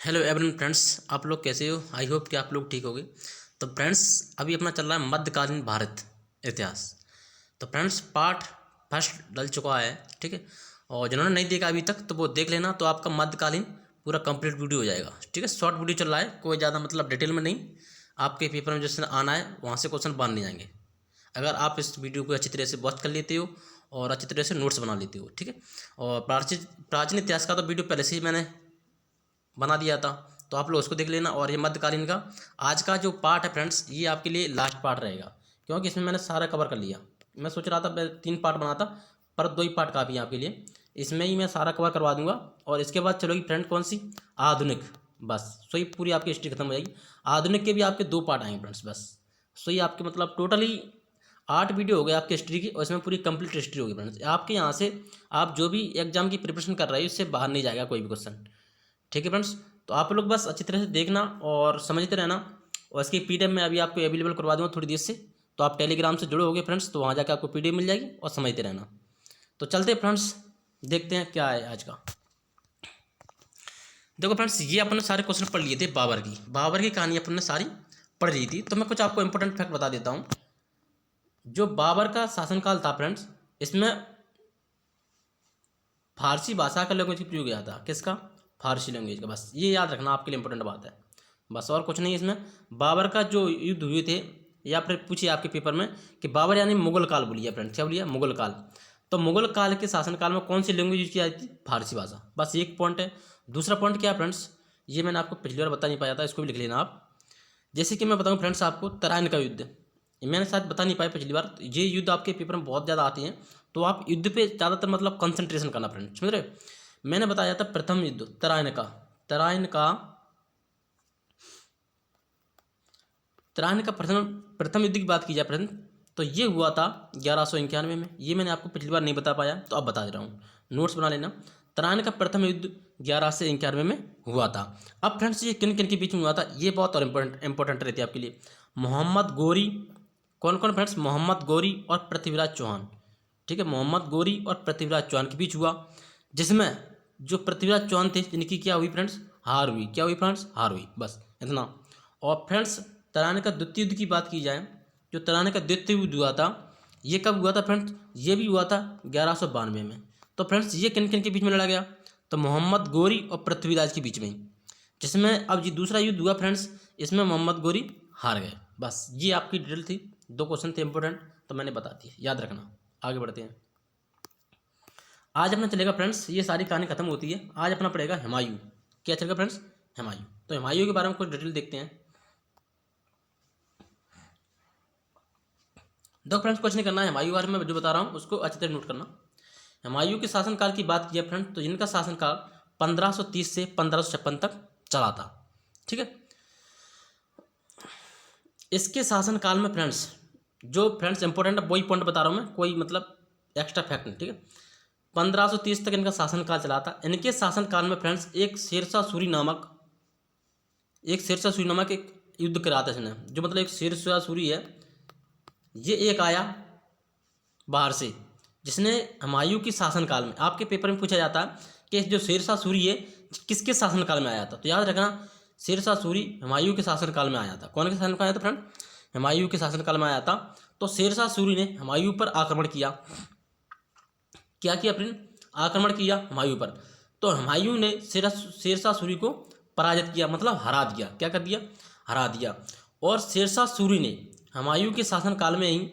Hello everyone friends, आप लोग कैसे हो? आई होप कि आप लोग ठीक होगे। तो फ्रेंड्स, अभी अपना चल रहा है मध्यकालीन भारत इतिहास। तो फ्रेंड्स, पार्ट फर्स्ट डल चुका है, ठीक है। और जिन्होंने नहीं देखा अभी तक तो वो देख लेना, तो आपका मध्यकालीन पूरा कंप्लीट वीडियो हो जाएगा, ठीक है। शॉर्ट वीडियो चल रहा है, कोई ज़्यादा मतलब डिटेल में नहीं। आपके पेपर में जैसे आना है वहाँ से क्वेश्चन बांध नहीं जाएंगे, अगर आप इस वीडियो को अच्छी तरह से वॉच कर लेते हो और अच्छी तरह से नोट्स बना लेते हो, ठीक है। और प्राचीन प्राचीन इतिहास का तो वीडियो पहले से ही मैंने बना दिया था, तो आप लोग उसको देख लेना। और ये मध्यकालीन का आज का जो पार्ट है फ्रेंड्स, ये आपके लिए लास्ट पार्ट रहेगा, क्योंकि इसमें मैंने सारा कवर कर लिया। मैं सोच रहा था मैं 3 पार्ट बनाता, पर 2 ही पार्ट काफ़ी है आपके लिए। इसमें ही मैं सारा कवर करवा दूंगा। और इसके बाद चलोगी फ्रेंड कौन सी? आधुनिक। बस सो ही पूरी आपकी हिस्ट्री खत्म हो जाएगी। आधुनिक के भी आपके 2 पार्ट आएंगे फ्रेंड्स, बस सो ही आपके मतलब टोटली 8 वीडियो हो गए आपकी हिस्ट्री की, और इसमें पूरी कंप्लीट हिस्ट्री होगी फ्रेंड्स। आपके यहाँ से आप जो भी एग्जाम की प्रिपरेशन कर रहे हो इससे बाहर नहीं जाएगा कोई भी क्वेश्चन, ठीक है फ्रेंड्स। तो आप लोग बस अच्छी तरह से देखना और समझते रहना। और इसकी पीडीएफ मैं अभी आपको अवेलेबल करवा दूँगा थोड़ी देर से। तो आप टेलीग्राम से जुड़े होगे फ्रेंड्स, तो वहाँ जाकर आपको पीडीएफ मिल जाएगी और समझते रहना। तो चलते फ्रेंड्स, देखते हैं क्या है आज का। देखो फ्रेंड्स, ये अपन ने सारे क्वेश्चन पढ़ लिए थे। बाबर की कहानी अपन ने सारी पढ़ ली थी। तो मैं कुछ आपको इंपॉर्टेंट फैक्ट बता देता हूँ। जो बाबर का शासनकाल था फ्रेंड्स, इसमें फारसी भाषा का लैंग्वेज प्रयोग किया था। किसका? फारसी लैंग्वेज का। बस ये याद रखना, आपके लिए इंपॉर्टेंट बात है, बस और कुछ नहीं। इसमें बाबर का जो युद्ध हुए थे, या फिर पूछिए आपके पेपर में कि बाबर यानी मुगल काल बोलिए फ्रेंड्स, क्या बोलिए? मुगल काल। तो मुगल काल के शासनकाल में कौन सी लैंग्वेज यूज की जाती थी? फारसी भाषा। बस एक पॉइंट है। दूसरा पॉइंट क्या है फ्रेंड्स, ये मैंने आपको पिछली बार बता नहीं पाया था, इसको भी लिख लेना आप। जैसे कि मैं बताऊं फ्रेंड्स आपको, तराइन का युद्ध, ये मैंने शायद बता नहीं पाया पिछली बार। तो ये युद्ध आपके पेपर में बहुत ज़्यादा आते हैं, तो आप युद्ध पे ज़्यादातर मतलब कंसंट्रेशन करना फ्रेंड्स, समझ रहे हो? मैंने बताया था प्रथम युद्ध तराइन का प्रथम प्रथम युद्ध की बात की जाए फ्रेंड, तो ये हुआ था 1191 में। ये मैंने आपको पिछली बार नहीं बता पाया, तो अब बता दे रहा हूँ, नोट्स बना लेना। तराइन का प्रथम युद्ध 1191 में हुआ था। अब फ्रेंड्स, ये किन किन के बीच में हुआ था, ये बहुत और इंपॉर्टेंट रहती है आपके लिए। मोहम्मद गोरी, कौन कौन फ्रेंड्स? मोहम्मद गोरी और पृथ्वीराज चौहान, ठीक है। मोहम्मद गोरी और पृथ्वीराज चौहान के बीच हुआ, जिसमें जो पृथ्वीराज चौहान थे इनकी क्या हुई फ्रेंड्स? हार हुई। क्या हुई फ्रेंड्स? हार हुई, बस इतना। और फ्रेंड्स, तराइन का द्वितीय युद्ध की बात की जाए, जो तराइन का द्वितीय युद्ध हुआ था, ये कब हुआ था फ्रेंड्स? ये भी हुआ था 1192 में। तो फ्रेंड्स, ये किन किन के बीच में लड़ा गया? तो मोहम्मद गोरी और पृथ्वीराज के बीच में, जिसमें अब ये दूसरा युद्ध हुआ फ्रेंड्स, इसमें मोहम्मद गोरी हार गए। बस ये आपकी डिटेल थी, 2 क्वेश्चन थे इंपॉर्टेंट, तो मैंने बता दी, याद रखना। आगे बढ़ते हैं। आज अपना चलेगा फ्रेंड्स, ये सारी कहानी खत्म होती है, आज अपना पड़ेगा हुमायूं। क्या चलेगा फ्रेंड्स? हुमायूं। तो हुमायूं के बारे में कुछ डिटेल देखते हैं। दो फ्रेंड्स, कुछ नहीं करना है, हुमायूं के बारे में जो बता रहा हूँ उसको अच्छी तरह नोट करना। हुमायूं के शासनकाल की बात की है फ्रेंड्स, तो इनका शासनकाल 1530 से 1556 तक चला था, ठीक है। इसके शासनकाल में फ्रेंड्स, जो फ्रेंड्स इंपॉर्टेंट है वही पॉइंट बता रहा हूँ मैं, कोई मतलब एक्स्ट्रा फैक्ट नहीं, ठीक है। 1530 तक इनका शासनकाल चला था। इनके शासनकाल में फ्रेंड्स एक शेरशाह सूरी नामक एक युद्ध करा था इसने, जो मतलब एक शेरशाह सूरी है, ये एक आया बाहर से, जिसने हुमायूं की शासनकाल में, आपके पेपर में पूछा जाता है कि जो शेरशाह सूरी है किसके शासनकाल में आया था, तो याद रखना शेरशाह सूरी हुमायूं के शासनकाल में आया था। कौन के शासनकाल आया था फ्रेंड? हुमायूं के शासनकाल में आया था। तो शेरशाह सूरी ने हुमायूं पर आक्रमण किया। क्या किया फ्रेंड? आक्रमण किया हुमायूं पर। तो हुमायूं ने शेरशाह सूरी को पराजित किया, मतलब हरा दिया। क्या कर दिया? हरा दिया। और शेरशाह सूरी ने हुमायूं के शासनकाल में ही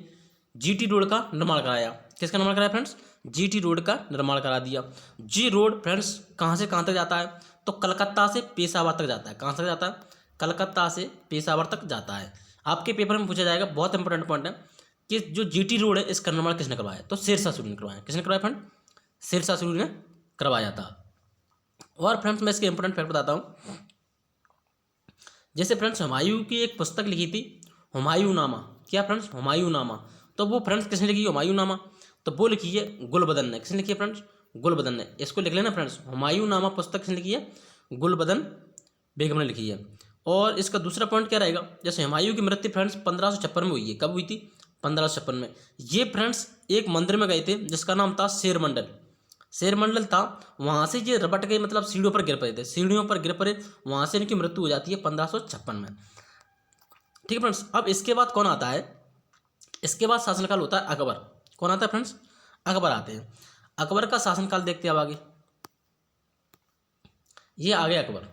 जीटी रोड का निर्माण कराया। किसका निर्माण कराया फ्रेंड्स? जीटी रोड का निर्माण करा दिया। जी रोड फ्रेंड्स कहाँ से कहाँ तक जाता है? तो कलकत्ता से पेशावर तक जाता है। कहाँ तक जाता है? कलकत्ता से पेशावर तक जाता है। आपके पेपर में पूछा जाएगा, बहुत इंपॉर्टेंट पॉइंट है, कि जो जीटी रोड है इसका निर्माण किसने करवाया? तो शेरशाह सूरी ने करवाया। किसने करवाया फ्रेंड? शेरशाह सूरी ने करवाया था। और फ्रेंड्स, मैं इसके इंपॉर्टेंट फैक्ट बताता हूँ। जैसे फ्रेंड्स, हुमायूं की एक पुस्तक लिखी थी, हुमायूंनामा। क्या फ्रेंड्स? हुमायूंनामा। तो वो फ्रेंड्स किसने लिखी? हुमायूंनामा। तो वो लिखी है गुलबदन ने। किसने लिखी है फ्रेंड्स? गुलबदन ने। इसको लिख लेना फ्रेंड्स, हुमायूंनामा पुस्तक किसने लिखी है? गुलबदन बेगम ने लिखी है। और इसका दूसरा पॉइंट क्या रहेगा? जैसे हुमायूं की मृत्यु फ्रेंड्स 1556 में हुई है। कब हुई थी? 1556 में। ये फ्रेंड्स एक मंदिर में गए थे जिसका नाम था शेर मंडल। शेर मंडल था, वहाँ से ये रपट के मतलब सीढ़ियों पर गिर पड़े थे, सीढ़ियों पर गिर पड़े, वहाँ से इनकी मृत्यु हो जाती है 1556 में। ठीक है फ्रेंड्स। अब इसके बाद कौन आता है, इसके बाद शासनकाल होता है अकबर। कौन आता है फ्रेंड्स, अकबर आते हैं। अकबर का शासनकाल देखते हैं अब आगे, ये आ गया अकबर।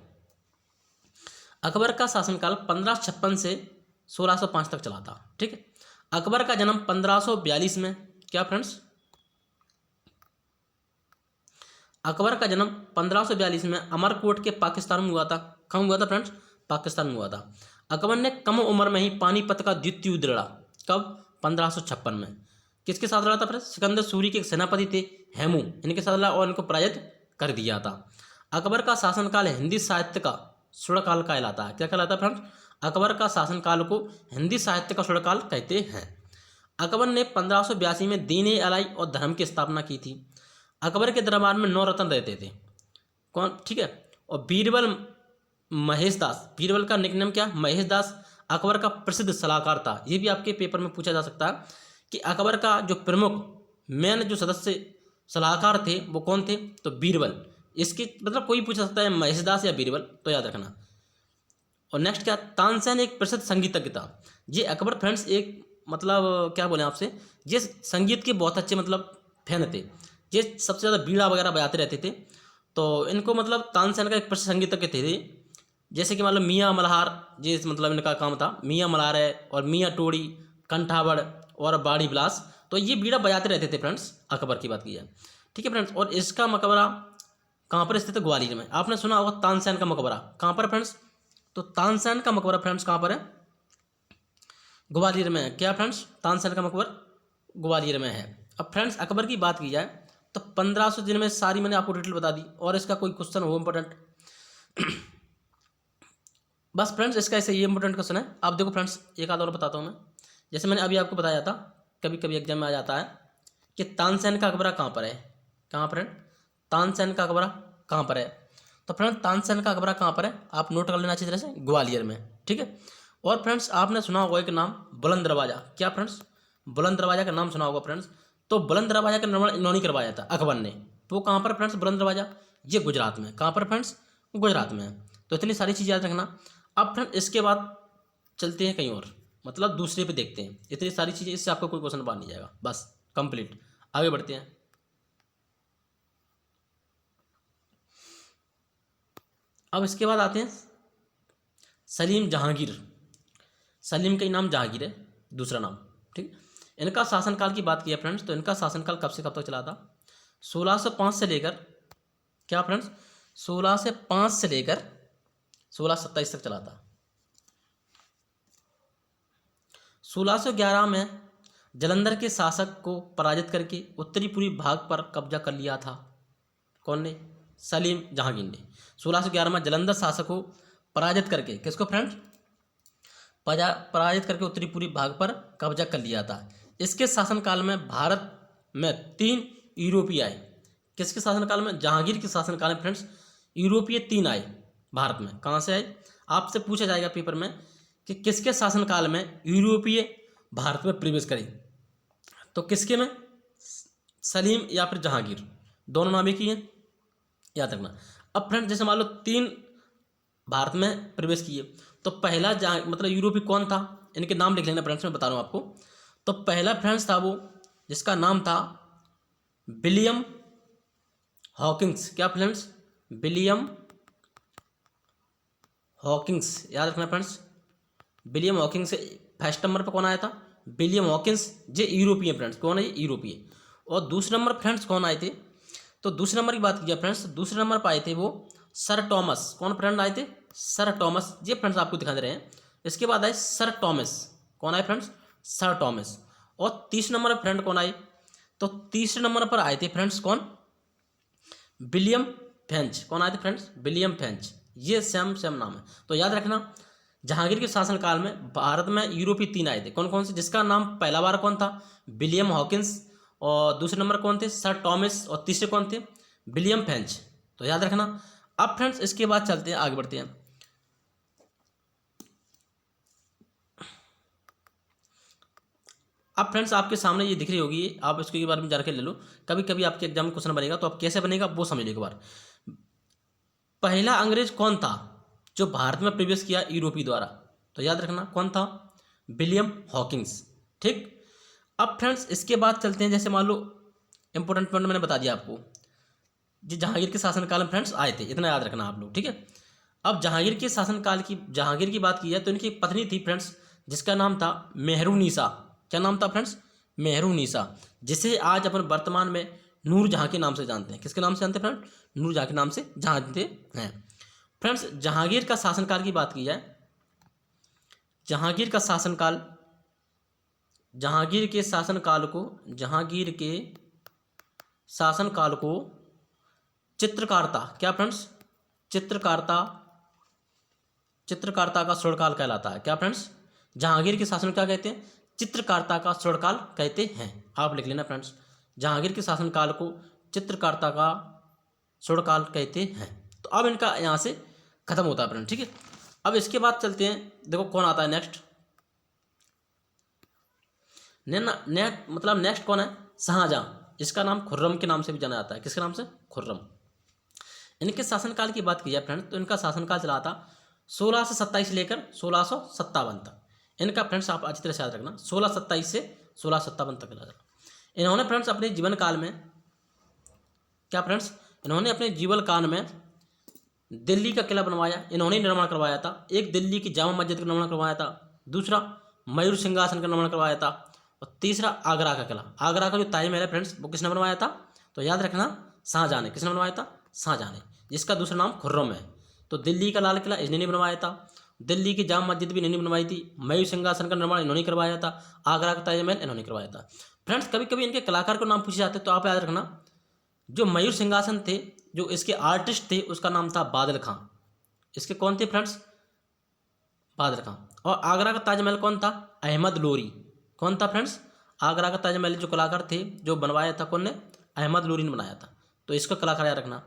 अकबर का शासनकाल 1556 से 1605 तक चला था। ठीक है। अकबर का जन्म 1542 में, क्या फ्रेंड्स, अकबर का जन्म 1542 में अमरकोट के पाकिस्तान में हुआ था। कहाँ हुआ था फ्रेंड्स, पाकिस्तान में हुआ था। अकबर ने कम उम्र में ही पानीपत का द्वितीय युद्ध लड़ा। कब, 1556 में। किसके साथ लड़ा था फ्रेंड्स, सिकंदर सूरी के एक सेनापति थे हेमू, इनके साथ लड़ा और इनको पराजित कर दिया था। अकबर का शासनकाल हिंदी साहित्य का स्वर्णकाल कहलाता है। क्या कहलाता है फ्रेंड्स, अकबर का शासनकाल को हिंदी साहित्य का स्वर्णकाल कहते हैं। अकबर ने 1582 में दीन ए इलाही और धर्म की स्थापना की थी। अकबर के दरबार में 9 रत्न रहते थे। कौन, ठीक है। और बीरबल महेश दास, बीरबल का निकनेम क्या, महेश दास, अकबर का प्रसिद्ध सलाहकार था। ये भी आपके पेपर में पूछा जा सकता है कि अकबर का जो प्रमुख मेन जो सदस्य सलाहकार थे वो कौन थे, तो बीरबल। इसकी मतलब कोई पूछ सकता है महेश दास या बीरबल, तो याद रखना। और नेक्स्ट क्या, तानसेन एक प्रसिद्ध संगीतज्ञ था। ये अकबर फ्रेंड्स एक मतलब क्या बोले आपसे, ये संगीत के बहुत अच्छे मतलब फैन थे। ये सबसे ज़्यादा बीड़ा वगैरह बजाते रहते थे। तो इनको मतलब तानसेन का एक प्रसिद्ध संगीतज्ञ थे। जैसे कि मतलब मियाँ मल्हार, ये मतलब इनका काम था, मियाँ मल्हार है, और मियाँ टोड़ी, कंठावड़ और बाड़ी बिलास, तो ये बीड़ा बजाते रहते थे फ्रेंड्स, अकबर की बात की जाए। ठीक है फ्रेंड्स। और इसका मकबरा कहाँ पर स्थित है, ग्वालियर में। आपने सुना होगा तानसेन का मकबरा कहाँ पर फ्रेंड्स, तो तानसेन का मकबरा फ्रेंड्स कहाँ पर है, ग्वालियर में है। क्या फ्रेंड्स, तानसेन का मकबर ग्वालियर में है। अब फ्रेंड्स अकबर की बात की जाए तो 1500 दिन में सारी मैंने आपको डिटेल बता दी। और इसका कोई क्वेश्चन हो इंपॉर्टेंट, बस फ्रेंड्स इसका ऐसे ये इंपॉर्टेंट क्वेश्चन है। आप देखो फ्रेंड्स, एक आध और बताता हूँ मैं। जैसे मैंने अभी आपको बताया था, कभी कभी एग्जाम में आ जाता है कि तानसेन का मकबरा कहाँ पर है। कहाँ पर है, तानसेन का मकबरा कहाँ पर है, तो फ्रेंड्स तानसेन का मकबरा कहाँ पर है, आप नोट कर लेना अच्छी तरह से, ग्वालियर में। ठीक है। और फ्रेंड्स आपने सुना होगा एक नाम, बुलंद दरवाजा। क्या फ्रेंड्स, बुलंद दरवाजा का नाम सुना होगा फ्रेंड्स। तो बुलंद दरवाजा का निर्माण इन्होंने करवाया था, अकबर ने। तो कहाँ पर फ्रेंड्स बुलंद दरवाजा, ये गुजरात में। कहाँ पर फ्रेंड्स, गुजरात में है। तो इतनी सारी चीज़ याद रखना। अब फ्रेंड इसके बाद चलते हैं कहीं और, मतलब दूसरे पे देखते हैं। इतनी सारी चीज़ें, इससे आपको कोई क्वेश्चन बाहर नहीं जाएगा, बस कंप्लीट। आगे बढ़ते हैं। अब इसके बाद आते हैं सलीम जहांगीर। सलीम का ही नाम जहांगीर है, दूसरा नाम। ठीक। इनका शासनकाल की बात की है फ्रेंड्स, तो इनका शासनकाल कब से कब तक चला था, 1605 से लेकर, क्या फ्रेंड्स, 1605 से लेकर 1627 तक चला था। 1611 में जालंधर के शासक को पराजित करके उत्तरी पूर्वी भाग पर कब्जा कर लिया था। कौन ने, सलीम जहांगीर ने। 1611 में जालंधर शासक को पराजित करके, किसको फ्रेंड्स, पराजित करके उत्तरी पूर्वी भाग पर कब्जा कर लिया था। इसके शासनकाल में भारत में 3 यूरोपीय आए। किसके शासनकाल में, जहांगीर के शासनकाल में फ्रेंड्स यूरोपीय 3 आए भारत में। कहाँ से आए, आपसे पूछा जाएगा पेपर में कि किसके शासनकाल में यूरोपीय भारत में प्रवेश करें, तो किसके में, सलीम या फिर जहांगीर, दोनों नाम एक ही हैं, याद रखना। अब फ्रेंड्स जैसे मान लो 3 भारत में प्रवेश किए, तो पहला मतलब यूरोपीय कौन था, इनके नाम लिख लेना फ्रेंड्स, मैं बता रहा हूँ आपको। तो पहला फ्रेंड्स था वो जिसका नाम था विलियम हॉकिंस। क्या फ्रेंड्स, विलियम हॉकिंस, याद रखना फ्रेंड्स। विलियम हॉकिंस से फर्स्ट नंबर पर कौन आया था, विलियम हॉकिंस, ये यूरोपीय फ्रेंड्स, कौन है ये, यूरोपीय। और दूसरे नंबर फ्रेंड्स कौन आए थे, तो दूसरे नंबर की बात की फ्रेंड्स, दूसरे नंबर पर आए थे वो सर टॉमस। कौन फ्रेंड आए थे, सर टॉमस, ये फ्रेंड्स आपको दिखा दे रहे हैं। इसके बाद आए सर टॉमस, कौन आए फ्रेंड्स, सर टॉमस। और तीसरे नंबर पर फ्रेंड कौन आए, तो तीसरे नंबर पर आए थे फ्रेंड्स कौन, विलियम फेंच। कौन आए थे फ्रेंड्स, विलियम फेंच। ये सेम नाम है, तो याद रखना। जहांगीर के शासनकाल में भारत में यूरोपीय 3 आए थे। कौन कौन से, जिसका नाम पहला बार कौन था, विलियम हॉकिंस, और दूसरे नंबर कौन थे, सर टॉमस, और तीसरे कौन थे, विलियम फेंच। तो याद रखना। अब फ्रेंड्स इसके बाद चलते हैं, आगे बढ़ते हैं। अब फ्रेंड्स आपके सामने ये दिख रही होगी, आप इसके बारे में जानकारी ले लो, कभी कभी आपके एग्जाम में क्वेश्चन बनेगा तो आप कैसे बनेगा वो समझ लो एक बार। पहला अंग्रेज कौन था जो भारत में प्रवेश किया यूरोपी द्वारा? तो याद रखना कौन था, विलियम हॉकिंस। ठीक, अब फ्रेंड्स इसके बाद चलते हैं, जैसे मान लो इंपॉर्टेंट पॉइंट मैंने बता दिया आपको, जो जहांगीर के शासनकाल में फ्रेंड्स आए थे, इतना याद रखना आप लोग। ठीक है, अब जहांगीर के शासनकाल की, जहांगीर की बात की जाए तो इनकी एक पत्नी थी फ्रेंड्स जिसका नाम था मेहरुनिसा। क्या नाम था फ्रेंड्स? मेहरुनिसा, जिसे आज अपन वर्तमान में नूरजहां के नाम से जानते हैं। किसके नाम से जानते हैं फ्रेंड? नूरजहां के नाम से जानते हैं। फ्रेंड्स जहांगीर का शासनकाल की बात की जाए, जहांगीर का शासनकाल, जहांगीर के शासनकाल को, जहांगीर के शासनकाल को चित्रकारिता, क्या फ्रेंड्स? चित्रकारिता, चित्रकारिता का स्वर्णकाल कहलाता है। क्या फ्रेंड्स? जहांगीर के शासन क्या कहते हैं? चित्रकारिता का स्वर्णकाल कहते हैं। आप लिख लेना फ्रेंड्स, जहांगीर के शासनकाल को चित्रकारिता का स्वर्णकाल कहते हैं। तो अब इनका यहाँ से खत्म होता है फ्रेंड्स। ठीक है, अब इसके बाद चलते हैं, देखो कौन आता है नेक्स्ट। मतलब नेक्स्ट कौन है? शाहजहां। इसका नाम खुर्रम के नाम से भी जाना जाता है। किसके नाम से? खुर्रम। इनके शासनकाल की बात की जाए फ्रेंड्स तो इनका शासनकाल चला था 1627 लेकर 1657 तक। इनका फ्रेंड्स आप अच्छी तरह से याद रखना, 1627 से 1657 तक चला। इन्होंने फ्रेंड्स अपने जीवन काल में, क्या फ्रेंड्स? इन्होंने अपने जीवन काल में दिल्ली का किला बनवाया, इन्होंने निर्माण करवाया था। एक दिल्ली की जामा मस्जिद का निर्माण करवाया था, दूसरा मयूर सिंहासन का निर्माण करवाया था, और तीसरा आगरा का किला। आगरा का जो ताजमहल है फ्रेंड्स वो किसने बनवाया था? तो याद रखना शाहजहां ने। किसने बनवाया था? शाहजहां ने, जिसका दूसरा नाम खुर्रम है। तो दिल्ली का लाल किला इन्होंने बनवाया था, दिल्ली की जामा मस्जिद भी इन्होंने बनवाई थी, मयूर सिंहासन का निर्माण इन्होंने करवाया था, आगरा का ताजमहल इन्होंने करवाया था। फ्रेंड्स कभी कभी इनके कलाकार को नाम पूछे जाते तो आप याद रखना, जो मयूर सिंहासन थे, जो इसके आर्टिस्ट थे उसका नाम था बादल खां। इसके कौन थे फ्रेंड्स? बादल खां। और आगरा का ताजमहल कौन था? अहमद लोरी। कौन था फ्रेंड्स? आगरा का ताजमहल जो कलाकार थे, जो बनवाया था, कौन ने? अहमद लोरी ने बनाया था। तो इसका कलाकार याद रखना।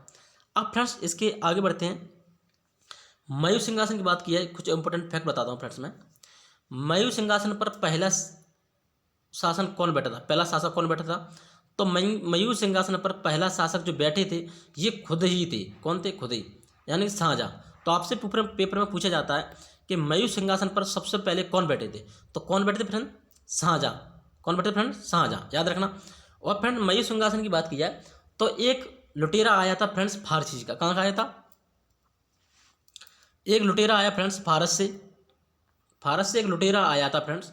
अब फ्रेंड्स इसके आगे बढ़ते हैं। मयूर सिंहासन की बात की है, कुछ इंपॉर्टेंट फैक्ट बताता हूँ फ्रेंड्स मैं। मयूर सिंहासन पर पहला शासन कौन बैठा था? पहला शासक कौन बैठा था? तो मयूर सिंहासन पर पहला शासक जो बैठे थे ये खुद ही थे। कौन थे? खुद ही, यानी शाहजहां। तो आपसे पेपर में पूछा जाता है कि मयूर सिंहासन पर सबसे पहले कौन बैठे थे? तो कौन बैठे थे फ्रेंड? शाहजहां। कौन बैठे फ्रेंड? शाहजहां, याद रखना। और फ्रेंड मयूर सिंहासन की बात की जाए तो एक लुटेरा आया था फ्रेंड्स फारसी का। कहाँ का आया था? एक लुटेरा आया फ्रेंड्स फारस से। फारस से एक लुटेरा आया था फ्रेंड्स,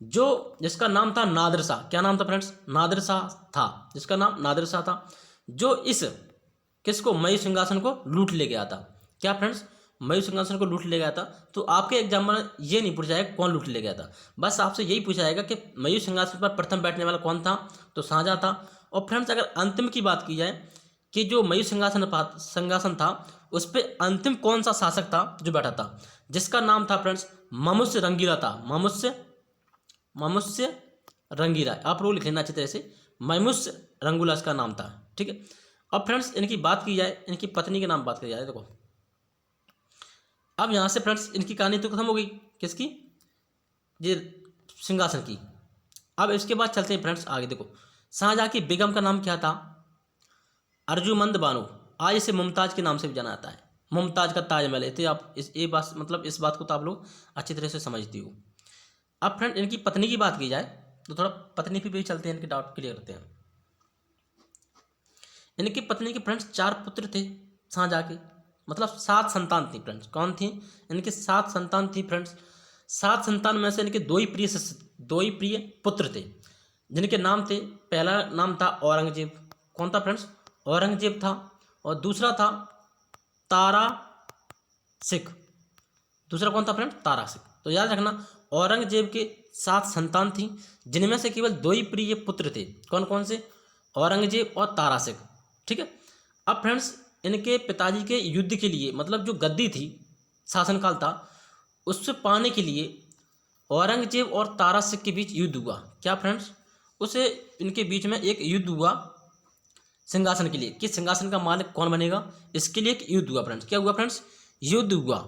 जो जिसका नाम था नादिर शाह। क्या नाम था फ्रेंड्स? नादिर शाह था, जिसका नाम नादिर शाह था, जो इस किसको? मयूर सिंहासन को लूट ले गया था। क्या फ्रेंड्स? मयूर सिंहासन को लूट ले गया था। तो आपके एग्जाम में ये नहीं पूछा जाएगा कौन लूट ले गया था, बस आपसे यही पूछा जाएगा कि मयूर सिंहासन पर प्रथम बैठने वाला कौन था? तो शाहजहां था। और फ्रेंड्स अगर अंतिम की बात की जाए कि जो मयूर सिंहासन था उस पर अंतिम कौन सा शासक था जो बैठा था? जिसका नाम था फ्रेंड्स ममुस्य रंगीला था। ममुस्य रंगीला, आप लोग लिख लेना अच्छी तरह से, ममुस्य रंगूला इसका नाम था। ठीक है, अब फ्रेंड्स इनकी बात की जाए, इनकी पत्नी के नाम बात की जाए, देखो अब यहाँ से फ्रेंड्स इनकी कहानी तो खत्म हो गई। किसकी? ये सिंहासन की। अब इसके बाद चलते हैं फ्रेंड्स आगे। देखो शाहजहां की बेगम का नाम क्या था? अर्जुमंद बानो। आज इसे मुमताज़ के नाम से भी जाना जाता है। मुमताज़ का ताजमहल है। तो आप इस बात को तो आप लोग अच्छी तरह से समझती हो। अब फ्रेंड इनकी पत्नी की बात की जाए तो थोड़ा पत्नी पे भी चलते हैं, इनके डाउट क्लियर करते हैं। इनकी पत्नी के फ्रेंड्स 4 पुत्र थे शाहजहां के, मतलब 7 संतान थी फ्रेंड्स। कौन थी? इनके 7 संतान थी फ्रेंड्स। 7 संतान में से इनके 2 ही प्रिय पुत्र थे, जिनके नाम थे, पहला नाम था औरंगजेब। कौन था फ्रेंड्स? औरंगजेब था। और दूसरा था तारा सिख। दूसरा कौन था फ्रेंड? तारा सिख। तो याद रखना औरंगजेब के 7 संतान थी, जिनमें से केवल 2 ही प्रिय पुत्र थे। कौन कौन से? औरंगजेब और तारा सिख। ठीक है, अब फ्रेंड्स इनके पिताजी के युद्ध के लिए, मतलब जो गद्दी थी, शासनकाल था, उससे पाने के लिए औरंगजेब और तारा सिख के बीच युद्ध हुआ। क्या फ्रेंड्स? उसे इनके बीच में एक युद्ध हुआ सिंहासन के लिए, कि सिंहासन का मालिक कौन बनेगा, इसके लिए एक युद्ध हुआ फ्रेंड्स। क्या हुआ फ्रेंड्स? युद्ध हुआ,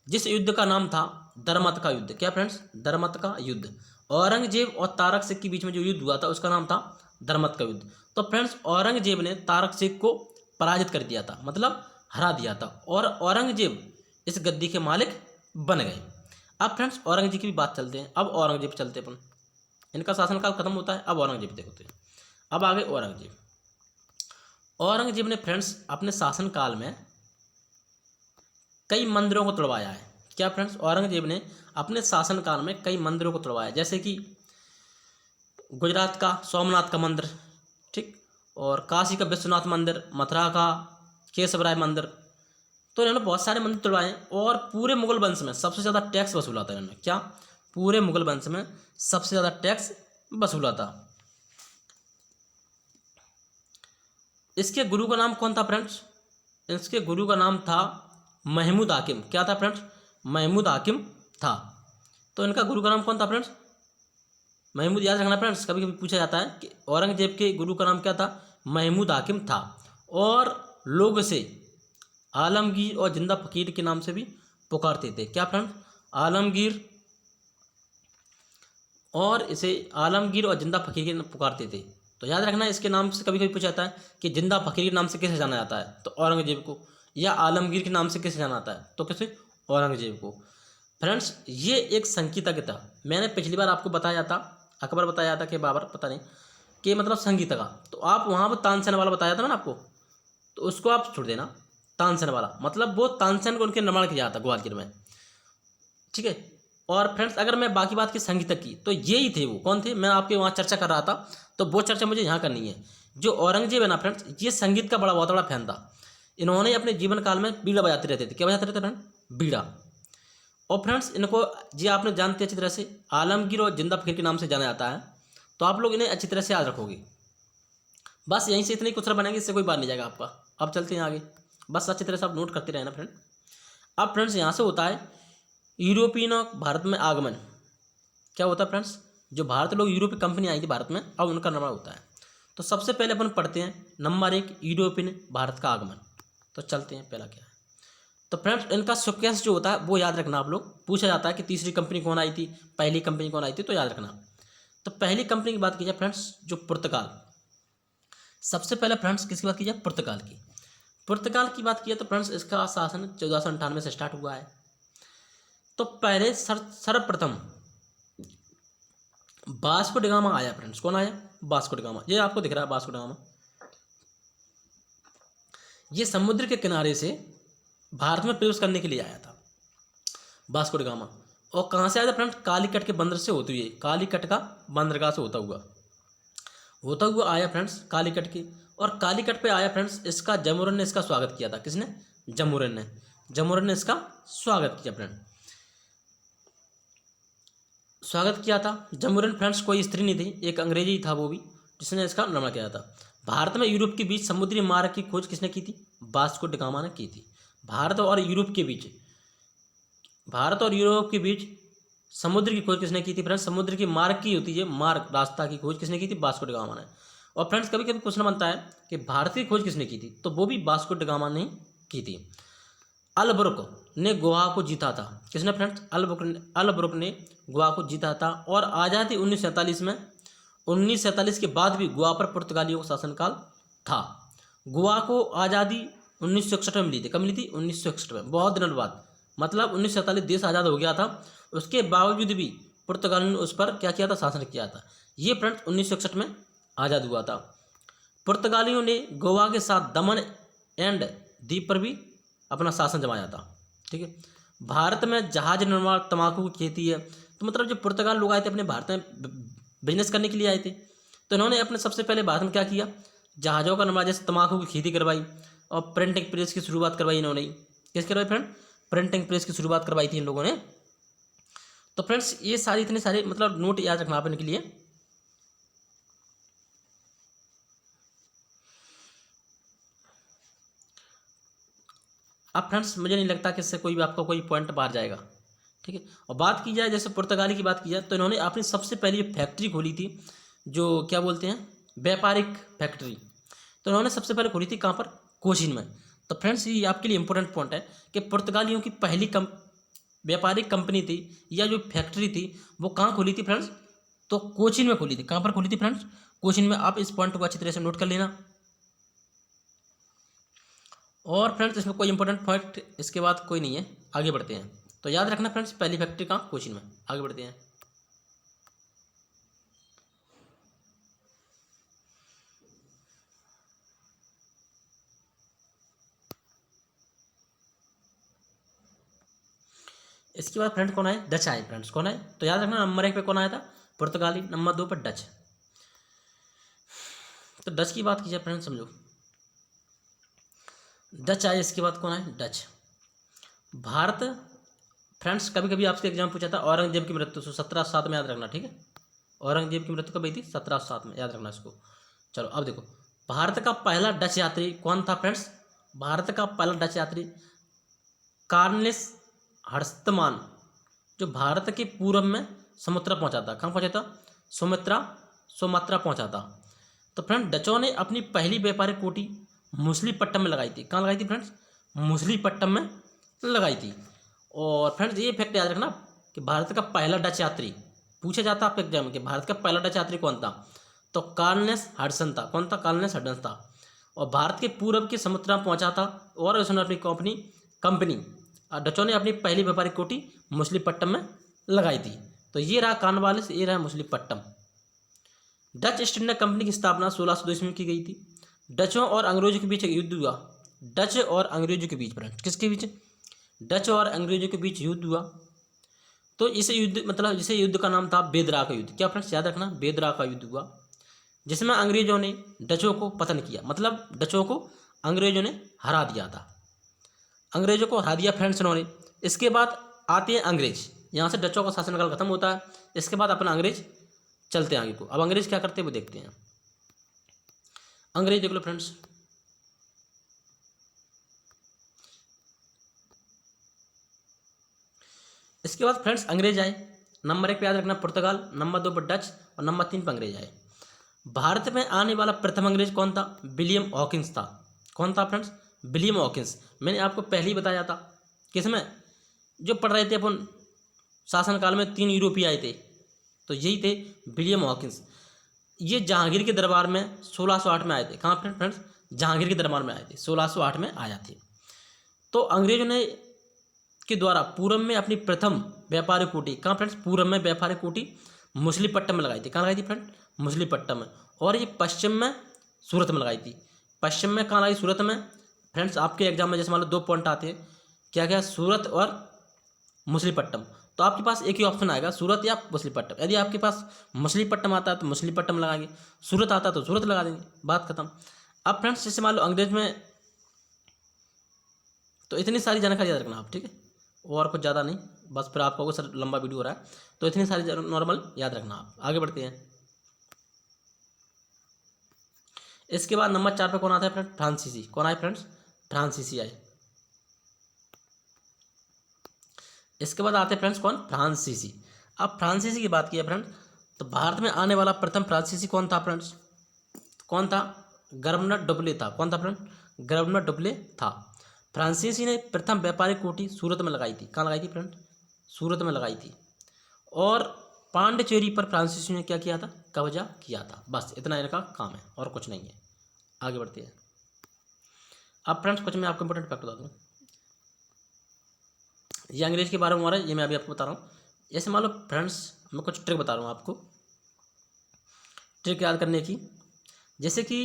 जिस युद्ध का नाम था दरमत का युद्ध। क्या फ्रेंड्स? दरमत का युद्ध। औरंगजेब और तारक सिख के बीच में जो युद्ध हुआ था उसका नाम था दरमत का युद्ध। तो फ्रेंड्स औरंगजेब ने तारक सिख को पराजित कर दिया था, मतलब हरा दिया था, और औरंगजेब इस गद्दी के मालिक बन गए। अब फ्रेंड्स औरंगजेब की भी बात चलते हैं। अब औरंगजेब चलते अपन, इनका शासनकाल खत्म होता है, अब औरंगजेब देखते हैं। अब आगे औरंगजेब। औरंगजेब ने फ्रेंड्स अपने शासनकाल में कई मंदिरों को तुड़वाया है। क्या फ्रेंड्स, औरंगजेब ने अपने शासनकाल में कई मंदिरों को तुड़वाया, जैसे कि गुजरात का सोमनाथ का मंदिर, ठीक, और काशी का विश्वनाथ मंदिर, मथुरा का केशवराय मंदिर। तो इन्होंने बहुत सारे मंदिर तुड़वाए हैं। और पूरे मुगल वंश में सबसे ज़्यादा टैक्स वसूला था इन्होंने। क्या, पूरे मुगल वंश में सबसे ज़्यादा टैक्स वसूला था। इसके गुरु का नाम कौन था फ्रेंड्स? इसके गुरु का नाम था महमूद हाकिम। क्या था फ्रेंड्स? महमूद हाकिम था। तो इनका गुरु का नाम कौन था फ्रेंड्स? महमूद। याद रखना फ्रेंड्स, कभी कभी पूछा जाता है कि औरंगजेब के गुरु का नाम क्या था? महमूद हाकिम था। और लोग इसे आलमगीर और जिंदा फकीर के नाम से भी पुकारते थे। क्या फ्रेंड्स? आलमगीर, और इसे आलमगीर और जिंदा फकीर के पुकारते थे। तो याद रखना, इसके नाम से कभी कभी पूछा जाता है कि जिंदा फकीर के नाम से किसे जाना जाता है, तो औरंगजेब को, या आलमगीर के नाम से किसे जाना जाता है, तो किसे? औरंगजेब को। फ्रेंड्स ये एक संगीतज्ञ था। मैंने पिछली बार आपको बताया था, अकबर बताया था कि बाबर, पता नहीं, कि मतलब संगीतज्ञ। तो आप वहाँ पर तानसेन वाला बताया था ना आपको, तो उसको आप छोड़ देना। तानसेन वाला मतलब वो तानसेन को उनके निर्माण किया था ग्वालियर में, ठीक है। और फ्रेंड्स अगर मैं बाकी बात की संगीतज्ञ की, तो यही थे। वो कौन थे? मैं आपके वहाँ चर्चा कर रहा था, तो वो चर्चा मुझे यहाँ करनी है। जो औरंगजेब है ना फ्रेंड्स, ये संगीत का बहुत बड़ा फैन था। इन्होंने अपने जीवन काल में बीड़ा बजाते रहते थे। क्या बजाते रहते फ्रेंड? बीड़ा। और फ्रेंड्स इनको जी आपने जानते अच्छी तरह से आलमगीर और जिंदा फकीर के नाम से जाना जाता है। तो आप लोग इन्हें अच्छी तरह से याद रखोगे। बस यहीं से इतने क्वेश्चन बनेंगे, इससे कोई बात नहीं जाएगा आपका। अब चलते हैं आगे, बस अच्छी तरह से आप नोट करते रहना फ्रेंड। अब फ्रेंड्स यहाँ से होता है यूरोपियनों भारत में आगमन। क्या होता है फ्रेंड्स? जो भारत लोग, यूरोपीय कंपनी आई थी भारत में, अब उनका निर्माण होता है। तो सबसे पहले अपन पढ़ते हैं नंबर 1, यूरोपियन भारत का आगमन। तो चलते हैं, पहला क्या है। तो फ्रेंड्स इनका सिक्वेंस जो होता है वो याद रखना आप लोग। पूछा जाता है कि तीसरी कंपनी कौन आई थी, पहली कंपनी कौन आई थी, तो याद रखना। तो पहली कंपनी की बात की जाए फ्रेंड्स, जो पुर्तगाल। सबसे पहले फ्रेंड्स किसकी बात की जाए? पुर्तगाल की। पुर्तगाल की बात की जाए तो फ्रेंड्स इसका शासन 1498 से स्टार्ट हुआ है। तो पहले सर्वप्रथम वास्को डी गामा आया फ्रेंड्स। कौन आया? Vasco D gamma. ये आपको दिख रहा है वास्को डी गामा। ये समुद्र के किनारे से भारत में प्रवेश करने के लिए आया था वास्को डी गामा। और कहाँ से आया था फ्रेंड्स? कालीकट के बंदर से होते हुए, कालीकट का बंदरगाह से होता हुआ आया फ्रेंड्स कालीकट की। और कालीकट पे आया फ्रेंड्स, इसका जमुरन ने इसका स्वागत किया था। किसने? जमुरन ने इसका स्वागत किया फ्रेंड, स्वागत किया था। जमुरन फ्रेंड्स कोई स्त्री नहीं थी, एक अंग्रेजी था वो भी, जिसने इसका निर्माण किया था। भारत में यूरोप के बीच समुद्री मार्ग की खोज किसने की थी? वास्को डी गामा ने की थी। भारत और यूरोप के बीच समुद्र की खोज किसने की थी फ्रेंड्स? समुद्र की मार्ग की होती है, मार्ग, रास्ता की खोज किसने की थी? वास्को डी गामा ने। और फ्रेंड्स कभी कभी क्वेश्चन बनता है कि भारत की खोज किसने की थी, तो वो भी वास्को डी गामा ने की थी। अलब्रुक ने गोवा को जीता था। किसने फ्रेंड्स? अलब्रुक ने गोवा को जीता था। और आज़ादी 1947 में, 1947 के बाद भी गोवा पर पुर्तगालियों का शासनकाल था। गोवा को आज़ादी 1961 में मिली थी। कब मिली थी? 1961 में, बहुत दिनों बाद। मतलब 1947 देश आज़ाद हो गया था, उसके बावजूद भी पुर्तगालियों ने उस पर क्या किया था? शासन किया था। ये फ्रेंड्स 1961 में आज़ाद हुआ था। पुर्तगालियों ने गोवा के साथ दमन एंड द्वीप पर भी अपना शासन जमाया था, ठीक है। भारत में जहाज निर्माण, तंबाकू की खेती है। तो मतलब जो पुर्तगाल लोग आए थे अपने भारत में बिजनेस करने के लिए आए थे, तो इन्होंने अपने सबसे पहले भारत में क्या किया? जहाज़ों का निर्माण, जैसे तंबाकू की खेती करवाई, और प्रिंटिंग प्रेस की शुरुआत करवाई इन्होंने। किस करवाई फ्रेंड? प्रिंटिंग प्रेस की शुरुआत करवाई थी इन लोगों ने। तो फ्रेंड्स ये सारी इतने सारे मतलब नोट याद रखना आप इनके लिए। अब फ्रेंड्स मुझे नहीं लगता कि इससे कोई भी आपका कोई पॉइंट बाहर जाएगा, ठीक है। और बात की जाए, जैसे पुर्तगाली की बात की जाए, तो इन्होंने अपनी सबसे पहली फैक्ट्री खोली थी, जो क्या बोलते हैं, व्यापारिक फैक्ट्री। तो इन्होंने सबसे पहले खोली थी कहाँ पर? कोचीन में। तो फ्रेंड्स ये आपके लिए इंपॉर्टेंट पॉइंट है कि पुर्तगालियों की पहली व्यापारिक कंपनी थी, या जो फैक्ट्री थी, वो कहाँ खोली थी फ्रेंड्स? तो कोचीन में खुली थी। कहाँ पर खुली थी फ्रेंड्स? कोचीन में। आप इस पॉइंट को अच्छी तरह से नोट कर लेना। और फ्रेंड्स इसमें कोई इंपॉर्टेंट पॉइंट इसके बाद कोई नहीं है, आगे बढ़ते हैं। तो याद रखना फ्रेंड्स, पहली फैक्ट्री कहाँ? कोचीन में। आगे बढ़ते हैं। इसके बाद फ्रेंड्स कौन आए? डच आए फ्रेंड्स। कौन आए? तो याद रखना, नंबर 1 पे कौन आया था? पुर्तगाली। नंबर 2 पर डच। तो डच की बात कीजिए फ्रेंड्स, समझो डच आए। इसके बाद कौन आए? डच। भारत फ्रेंड्स, कभी कभी आपसे एग्जाम पूछा था, औरंगजेब की मृत्यु 1707 में, याद रखना, ठीक है। औरंगजेब की मृत्यु कब हुई थी? 1707 में, याद रखना इसको। चलो अब देखो, भारत का पहला डच यात्री कौन था फ्रेंड्स? भारत का पहला डच यात्री कार्नेलिस हर्स्टमान, जो भारत के पूर्व में सुमात्रा पहुंचा था। कहाँ पहुंचा था? सुमात्रा पहुंचा था। तो फ्रेंड डचों ने अपनी पहली व्यापारिक कोठी मछलीपट्टनम में लगाई थी। कहाँ लगाई थी फ्रेंड्स? मछलीपट्टनम में लगाई थी। और फ्रेंड्स ये फैक्ट याद रखना कि भारत का पहला डच यात्री पूछा जाता आपके एग्जाम में कि भारत का पहला डच यात्री कौन था? तो कार्नेलिस हडसन था। कौन था? कार्नेलिस हडसन था। और भारत के पूर्व की समुद्र में पहुंचा था। और उसने अपनी कंपनी डचों ने अपनी पहली व्यापारिक कोठी मछलीपट्टनम में लगाई थी। तो ये रहा कार्नवालिस, ये रहा Machilipatnam. Dutch east India company की स्थापना 1602 ईस्वी में की गई थी। डचों और अंग्रेजों के बीच एक युद्ध हुआ। डच और अंग्रेजों के बीच फ्रेंड्स, किसके बीच? डच और अंग्रेजों के बीच युद्ध हुआ। तो इस युद्ध मतलब इसे युद्ध का नाम था बेदरा का युद्ध। क्या फ्रेंड्स? याद रखना, बेदरा का युद्ध हुआ, जिसमें अंग्रेजों ने डचों को पतन किया। मतलब डचों को अंग्रेजों ने हरा दिया था। अंग्रेजों को हरा दिया फ्रेंड्स उन्होंने। इसके बाद आते हैं अंग्रेज। यहाँ से डचों का शासनकाल खत्म होता है। इसके बाद अपना अंग्रेज चलते हैं आगे को। अब अंग्रेज क्या करते हैं वो देखते हैं। अंग्रेज देख लो फ्रेंड्स, इसके बाद फ्रेंड्स अंग्रेज आए। नंबर 1 पे याद रखना पुर्तगाल, नंबर 2 पर डच और नंबर 3 पर अंग्रेज आए। भारत में आने वाला प्रथम अंग्रेज कौन था? विलियम हॉकिंस था। कौन था फ्रेंड्स? William Hawkins. मैंने आपको पहले ही बताया था, किसमें? जो पढ़ रहे थे अपन शासनकाल में 3 यूरोपीय आए थे, तो यही थे विलियम हॉकिंस। ये जहांगीर के दरबार में 1608 में आए थे। कहाँ फ्रेंड्स? जहांगीर के दरबार में आए थे, 1608 में आया थे। तो अंग्रेजों ने के द्वारा पूरब में अपनी प्रथम व्यापारिक कोठी, कहाँ फ्रेंड्स? पूरब में व्यापारिक कोठी मछलीपट्टनम में लगाई थी। कहाँ लगाई थी फ्रेंड? मछलीपट्टनम में। और ये पश्चिम में सूरत में लगाई थी। पश्चिम में कहाँ लगाई? सूरत में। फ्रेंड्स आपके एग्जाम में जैसे मान लो 2 पॉइंट आते हैं, क्या क्या? सूरत और मछलीपट्टनम। तो आपके पास एक ही ऑप्शन आएगा, सूरत या मछलीपट्टनम। यदि आपके पास मछलीपट्टनम आता है तो मछलीपट्टनम लगाएंगे, सूरत आता है तो सूरत लगा देंगे, बात खत्म। अब फ्रेंड्स जैसे मान लो अंग्रेज में, तो इतनी सारी जानकारी याद रखना आप, ठीक है, और कुछ ज़्यादा नहीं, बस फिर आपको सर लंबा वीडियो हो रहा है, तो इतनी सारी नॉर्मल याद रखना आप। आगे बढ़ते हैं। इसके बाद नंबर 4 पे कौन आता है फ्रेंड? फ्रांसीसी। कौन आए फ्रेंड्स? फ्रांसीसी आए। इसके बाद आते हैं फ्रेंड्स कौन? फ्रांसीसी। अब फ्रांसीसी की बात की है फ्रेंड, तो भारत में आने वाला प्रथम फ्रांसीसी कौन था फ्रेंड्स? कौन था? गवर्नर डुप्ले था। कौन था फ्रेंड? गवर्नर डुप्ले था। फ्रांसीसी ने प्रथम व्यापारिक कोठी सूरत में लगाई थी। कहाँ लगाई थी फ्रेंड? सूरत में लगाई थी। और पांडिचेरी पर फ्रांसीसी ने क्या किया था? कब्जा किया था। बस इतना इनका काम है और कुछ नहीं है। आगे बढ़ते हैं। अब फ्रेंड्स कुछ मैं आपको इंपॉर्टेंट फैक्ट बता दूँ। ये अंग्रेज के बारे में हो रहा है, ये मैं अभी आपको बता रहा हूँ। जैसे मान लो फ्रेंड्स मैं कुछ ट्रिक बता रहा हूँ आपको, ट्रिक याद करने की। जैसे कि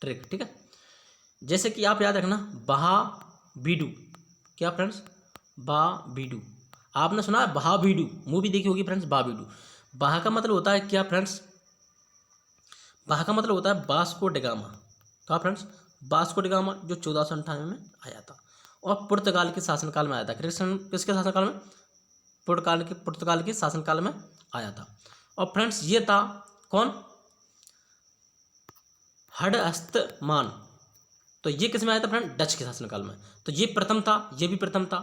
ट्रिक, ठीक है, जैसे कि आप याद रखना बहाबीडू। क्या फ्रेंड्स? बहाबीडू। आपने सुना है बहाबीडू? मूवी देखी होगी फ्रेंड्स, बहाबीडू। बहा का मतलब होता है क्या फ्रेंड्स? बहा का मतलब होता है वास्को डी गामा। कहाँ फ्रेंड्स? वास्को डी गामा, जो 1498 में आया था और पुर्तगाल के शासनकाल में आया था। किसके शासनकाल में? पुर्तगाल के शासनकाल में आया था। और फ्रेंड्स ये था कौन? हडहस्तमान। तो ये किस में आया था फ्रेंड? डच के शासनकाल में। तो ये प्रथम था, ये भी प्रथम था।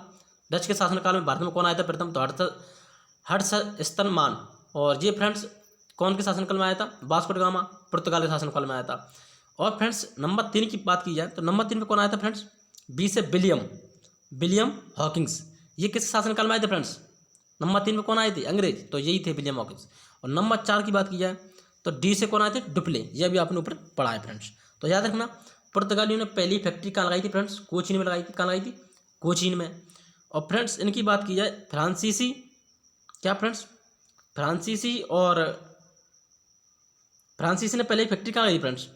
डच के शासनकाल में भारत में कौन आया था प्रथम? तो हडहस्तमान। और ये फ्रेंड्स कौन के शासनकाल में आया था? वास्को डी गामा, पुर्तगाल के शासनकाल में आया था। और फ्रेंड्स नंबर 3 की बात की जाए तो नंबर 3 पे कौन आया था फ्रेंड्स? बी से विलियम हॉकिंस। ये किस शासनकाल में आए थे फ्रेंड्स? नंबर 3 पे कौन आए थे? अंग्रेज, तो यही थे विलियम हॉकिंस। और नंबर 4 की बात की जाए तो डी से कौन आए थे? डुप्ले, यह भी आपने ऊपर पढ़ा है फ्रेंड्स। तो याद रखना, पुर्तगालियों ने पहली फैक्ट्री कहाँ लगाई थी फ्रेंड्स? कोचीन में लगाई थी। कहाँ लगाई थी? कोचीन में। और फ्रेंड्स इनकी बात की जाए, फ्रांसीसी क्या फ्रेंड्स? फ्रांसीसी ने पहले फैक्ट्री कहाँ लगाई फ्रेंड्स?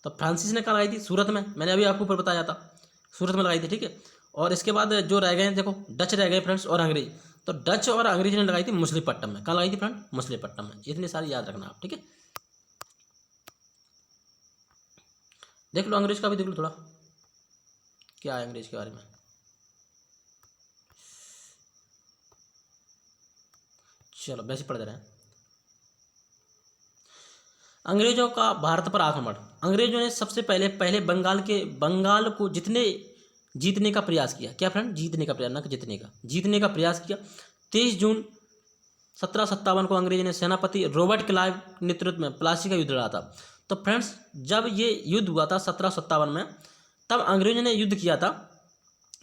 तो फ्रांसीसी ने कहाँ लगाई थी? सूरत में। मैंने अभी आपको ऊपर बताया था, सूरत में लगाई थी, ठीक है। और इसके बाद जो रह गए देखो, डच रह गए फ्रेंड्स और अंग्रेज। तो डच और अंग्रेज ने लगाई थी मछलीपट्टनम में। कहाँ लगाई थी फ्रेंड? मछलीपट्टनम में। इतनी सारी याद रखना आप, ठीक है। देख लो अंग्रेज का भी, देख लो थोड़ा क्या है अंग्रेज के बारे में। चलो वैसे पढ़ दे रहे हैं। अंग्रेजों का भारत पर आक्रमण। अंग्रेजों ने सबसे पहले बंगाल को जीतने का प्रयास किया। क्या फ्रेंड? जीतने का प्रयास, ना कि जीतने का प्रयास किया। 23 जून 1757 को अंग्रेज ने सेनापति रॉबर्ट क्लाइव नेतृत्व में प्लासी का युद्ध लड़ा था। तो फ्रेंड्स जब ये युद्ध हुआ था 1757 में, तब अंग्रेजों ने युद्ध किया था,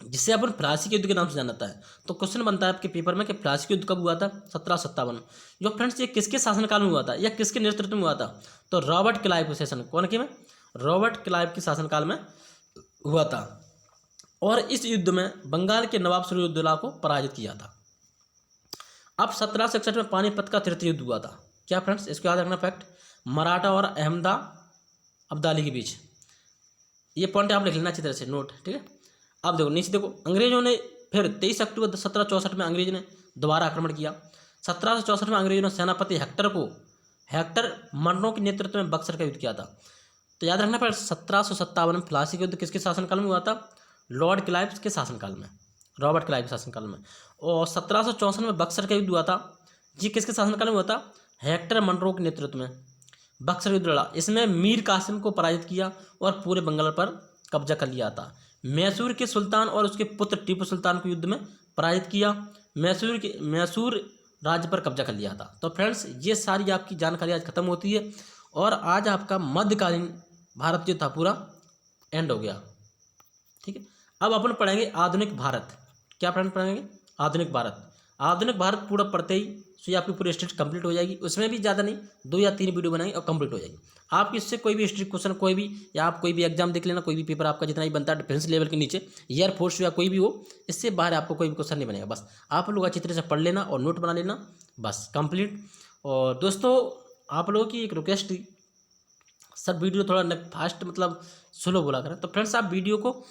जिससे अपन प्लासी के युद्ध के नाम से जाना है। तो क्वेश्चन बनता है आपके पेपर में कि प्लासी का युद्ध कब हुआ था? 1757। जो फ्रेंड्स ये किसके शासनकाल में हुआ था या किसके नेतृत्व में हुआ था? तो रॉबर्ट क्लाइव के शासन, कौन के में? रॉबर्ट क्लाइव के शासनकाल में हुआ था। और इस युद्ध में बंगाल के नवाब सिराजुद्दौला को पराजित किया था। अब 1761 में पानीपत का तृतीय युद्ध हुआ था। क्या फ्रेंड्स? इसको याद रखना फैक्ट, मराठा और अहमदा अब्दाली के बीच। ये पॉइंट आप लिख लेना अच्छी तरह से, नोट, ठीक है। अब देखो नीचे देखो, अंग्रेजों ने फिर 23 अक्टूबर 1764 में अंग्रेज ने दोबारा आक्रमण किया। 1764 में अंग्रेजों ने सेनापति हेक्टर मनरो के नेतृत्व में बक्सर का युद्ध किया था। तो याद रखना, फिर 1757 में प्लासी का युद्ध किसके शासनकाल में हुआ था? लॉर्ड क्लाइव के शासनकाल में, रॉबर्ट क्लाइव के शासनकाल में। और 1764 में बक्सर का युद्ध हुआ था, जी किसके शासनकाल में हुआ था? हेक्टर मनरो के नेतृत्व में बक्सर युद्ध लड़ा। इसमें मीर कासिम को पराजित किया और पूरे बंगाल पर कब्जा कर लिया था। मैसूर के सुल्तान और उसके पुत्र टीपू सुल्तान को युद्ध में पराजित किया। मैसूर राज्य पर कब्जा कर लिया था। तो फ्रेंड्स ये सारी आपकी जानकारी आज खत्म होती है और आज आपका मध्यकालीन भारत जो था पूरा एंड हो गया, ठीक है। अब अपन पढ़ेंगे आधुनिक भारत। क्या फ्रेंड पढ़ेंगे? आधुनिक भारत। आधुनिक भारत पूरा पढ़ते ही तो आपकी पूरी हिस्ट्री कंप्लीट हो जाएगी। उसमें भी ज़्यादा नहीं, 2 या 3 वीडियो बनाएंगे और कंप्लीट हो जाएगी। आप इससे कोई भी हिस्ट्री क्वेश्चन कोई भी, या आप कोई भी एग्जाम देख लेना, कोई भी पेपर आपका जितना ही बनता है डिफेंस लेवल के नीचे, एयरफोर्स या कोई भी हो, इससे बाहर आपको कोई भी क्वेश्चन नहीं बनेगा। बस आप लोग अच्छी तरह से पढ़ लेना और नोट बना लेना, बस कंप्लीट। और दोस्तों आप लोगों की एक रिक्वेस्ट थी, सब वीडियो थोड़ा फास्ट मतलब स्लो बोला करें। तो फ्रेंड्स आप वीडियो को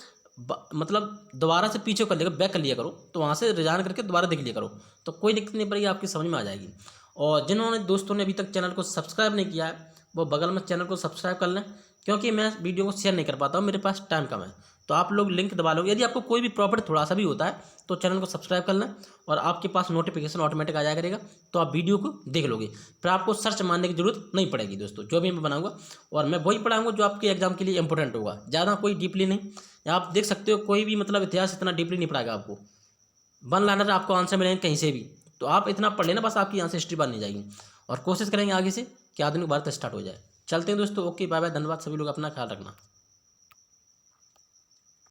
मतलब दोबारा से पीछे कर लिया, बैक कर लिया करो, तो वहाँ से रिजाइन करके दोबारा देख लिया करो, तो कोई दिक्कत नहीं पड़ेगी, आपकी समझ में आ जाएगी। और जिन्होंने दोस्तों ने अभी तक चैनल को सब्सक्राइब नहीं किया है, वो बगल में चैनल को सब्सक्राइब कर लें, क्योंकि मैं वीडियो को शेयर नहीं कर पाता हूँ, मेरे पास टाइम कम है। तो आप लोग लिंक दबा लोगे, यदि आपको कोई भी प्रॉफिट थोड़ा सा भी होता है तो चैनल को सब्सक्राइब कर लें और आपके पास नोटिफिकेशन ऑटोमेटिक आ जाया करेगा, तो आप वीडियो को देख लोगे। फिर आपको सर्च मारने की जरूरत नहीं पड़ेगी दोस्तों, जो भी मैं बनाऊंगा। और मैं वही पढ़ाऊंगा जो आपके एग्जाम के लिए इंपॉर्टेंट होगा, ज़्यादा कोई डीपली नहीं। आप देख सकते हो कोई भी मतलब इतिहास इतना डीपली नहीं पढ़ाएगा आपको, 1 लाइनर आपको आंसर मिलेंगे कहीं से भी, तो आप इतना पढ़ लेना, बस आपकी यहाँ से हिस्ट्री बननी जाएगी। और कोशिश करेंगे आगे से कि आधुनिक भारत स्टार्ट हो जाए। चलते हैं दोस्तों, ओके बाय बाय, धन्यवाद, सभी लोग अपना ख्याल रखना।